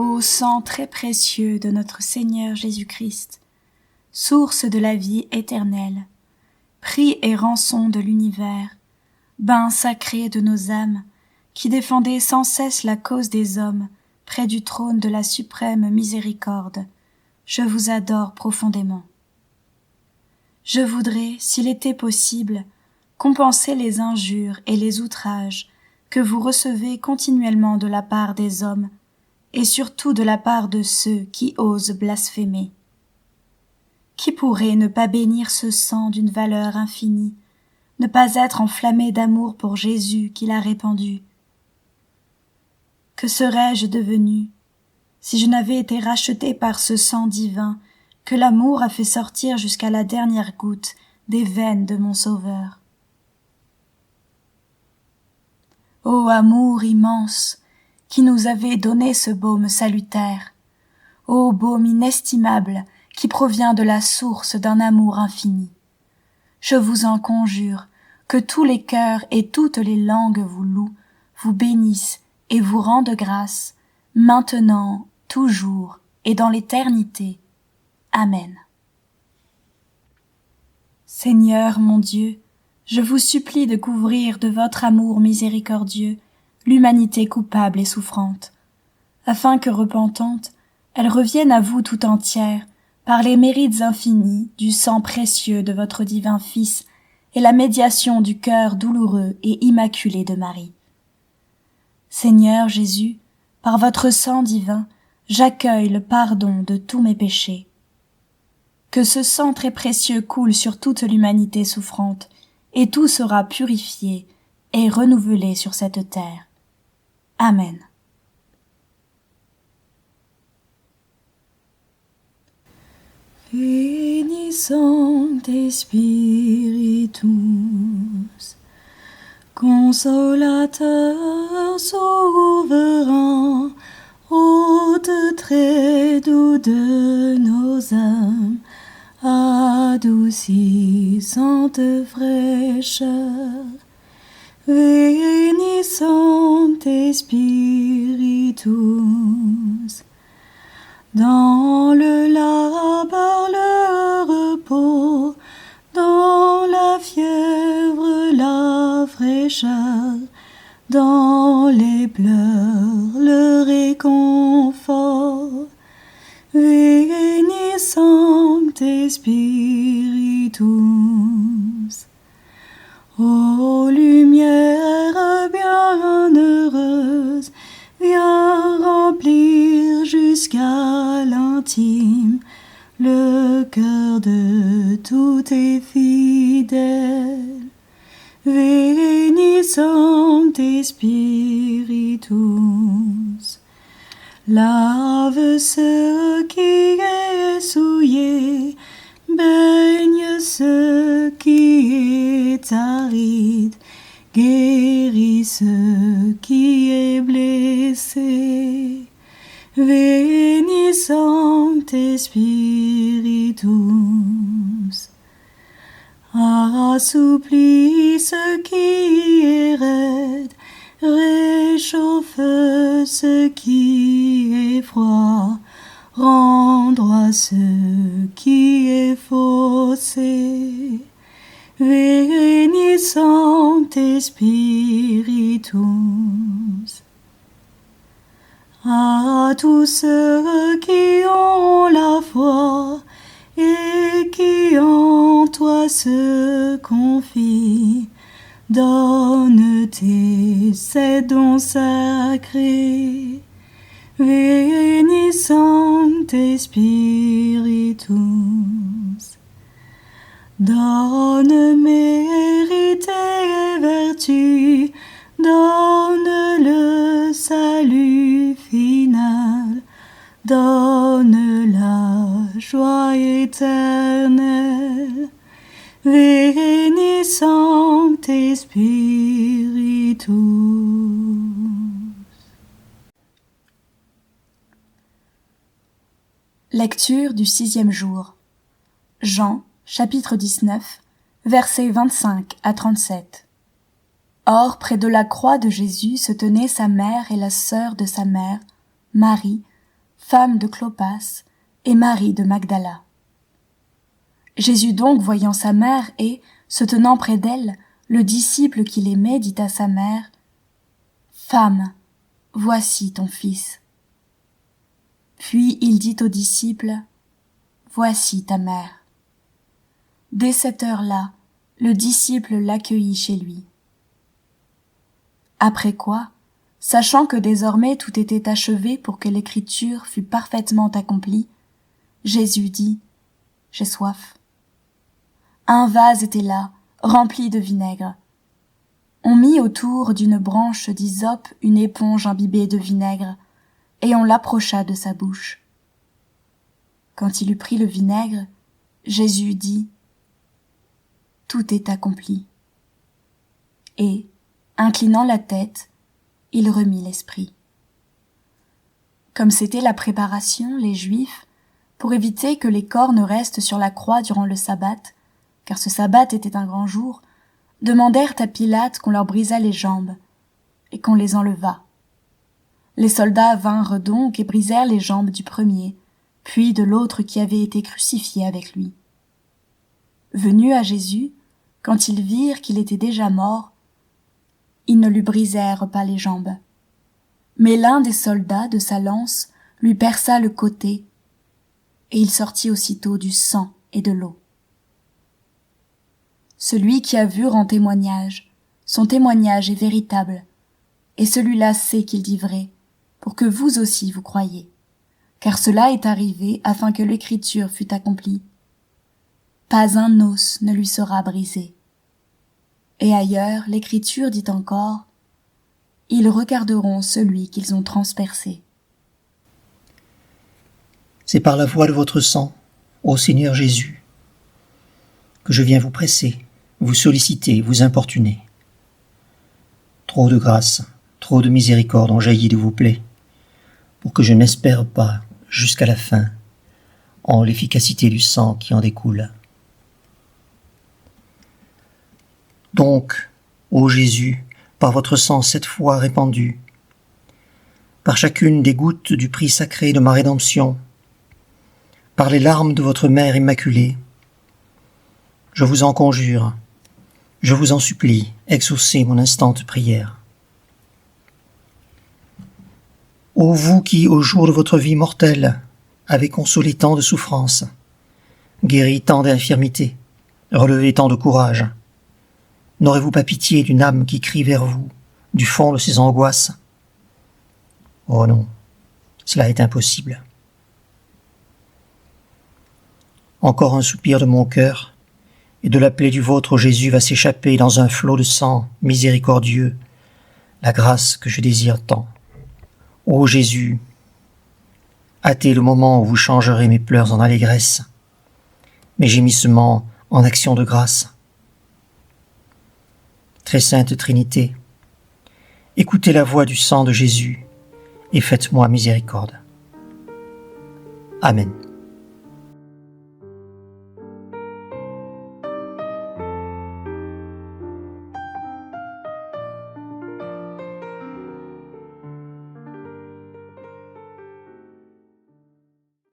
Ô sang très précieux de notre Seigneur Jésus-Christ, source de la vie éternelle, prix et rançon de l'univers, bain sacré de nos âmes, qui défendez sans cesse la cause des hommes près du trône de la suprême miséricorde, je vous adore profondément. Je voudrais, s'il était possible, compenser les injures et les outrages que vous recevez continuellement de la part des hommes, et surtout de la part de ceux qui osent blasphémer. Qui pourrait ne pas bénir ce sang d'une valeur infinie, ne pas être enflammé d'amour pour Jésus qui l'a répandu? Que serais-je devenu si je n'avais été racheté par ce sang divin que l'amour a fait sortir jusqu'à la dernière goutte des veines de mon Sauveur? Ô amour immense, qui nous avez donné ce baume salutaire, ô baume inestimable qui provient de la source d'un amour infini. Je vous en conjure, que tous les cœurs et toutes les langues vous louent, vous bénissent et vous rendent grâce, maintenant, toujours et dans l'éternité. Amen. Seigneur mon Dieu, je vous supplie de couvrir de votre amour miséricordieux l'humanité coupable et souffrante, afin que repentante, elle revienne à vous tout entière par les mérites infinis du sang précieux de votre divin Fils et la médiation du cœur douloureux et immaculé de Marie. Seigneur Jésus, par votre sang divin, j'accueille le pardon de tous mes péchés. Que ce sang très précieux coule sur toute l'humanité souffrante, et tout sera purifié et renouvelé sur cette terre. Amen. Veni Sancte Spiritus, consolateur souverain, hôte très doux de nos âmes, adoucissante fraîcheur. Veni Sancte Spiritus, dans le labeur, le repos, dans la fièvre, la fraîcheur, dans les pleurs, le réconfort. Veni Sancte Spiritus, ô lumière bienheureuse, viens remplir jusqu'à l'intime le cœur de tous tes fidèles. Veni Sancte Spiritus, lave ce qui est souillé, baigne ce qui est aride, guéris ce qui est blessé. Veni Sancte Spiritus, assouplis ce qui est raide, réchauffe ce qui est froid, rends droit ce qui est faussé. Veni Sancte Spiritus, à tous ceux qui ont la foi et qui en toi se confient, donne ces dons sacrés. Veni Sancte Spiritus, donne mérite et vertu, donne le salut final, donne la joie éternelle. Veni Sancte Spiritus. Lecture du 6e jour. Jean, chapitre 19, versets 25 à 37. Or, près de la croix de Jésus se tenaient sa mère et la sœur de sa mère, Marie, femme de Clopas, et Marie de Magdala. Jésus donc, voyant sa mère et, se tenant près d'elle, le disciple qu'il aimait dit à sa mère, « Femme, voici ton fils. » Puis il dit au disciple, « Voici ta mère. » Dès cette heure-là, le disciple l'accueillit chez lui. Après quoi, sachant que désormais tout était achevé pour que l'écriture fût parfaitement accomplie, Jésus dit, « J'ai soif. » Un vase était là, rempli de vinaigre. On mit autour d'une branche d'hysope une éponge imbibée de vinaigre, et on l'approcha de sa bouche. Quand il eut pris le vinaigre, Jésus dit, « Tout est accompli. » Et, inclinant la tête, il remit l'esprit. Comme c'était la préparation, les Juifs, pour éviter que les corps ne restent sur la croix durant le sabbat, car ce sabbat était un grand jour, demandèrent à Pilate qu'on leur brisât les jambes et qu'on les enlevât. Les soldats vinrent donc et brisèrent les jambes du premier, puis de l'autre qui avait été crucifié avec lui. Venus à Jésus, quand ils virent qu'il était déjà mort, ils ne lui brisèrent pas les jambes. Mais l'un des soldats de sa lance lui perça le côté, et il sortit aussitôt du sang et de l'eau. Celui qui a vu rend témoignage, son témoignage est véritable, et celui-là sait qu'il dit vrai, pour que vous aussi vous croyiez. Car cela est arrivé afin que l'écriture fût accomplie. Pas un os ne lui sera brisé. Et ailleurs, l'écriture dit encore, ils regarderont celui qu'ils ont transpercé. C'est par la voie de votre sang, ô Seigneur Jésus, que je viens vous presser, vous solliciter, vous importuner. Trop de grâce, trop de miséricorde ont jailli de vos plaies, pour que je n'espère pas, jusqu'à la fin, en l'efficacité du sang qui en découle. Donc, ô Jésus, par votre sang 7 fois répandu, par chacune des gouttes du prix sacré de ma rédemption, par les larmes de votre Mère Immaculée, je vous en conjure, je vous en supplie, exaucez mon instante prière. Ô vous qui, au jour de votre vie mortelle, avez consolé tant de souffrances, guéri tant d'infirmités, relevé tant de courage, n'aurez-vous pas pitié d'une âme qui crie vers vous, du fond de ses angoisses? Oh non, cela est impossible. Encore un soupir de mon cœur, et de la plaie du vôtre, ô Jésus, va s'échapper dans un flot de sang miséricordieux, la grâce que je désire tant. Ô Jésus, hâtez le moment où vous changerez mes pleurs en allégresse, mes gémissements en actions de grâce. Très sainte Trinité, écoutez la voix du sang de Jésus et faites-moi miséricorde. Amen.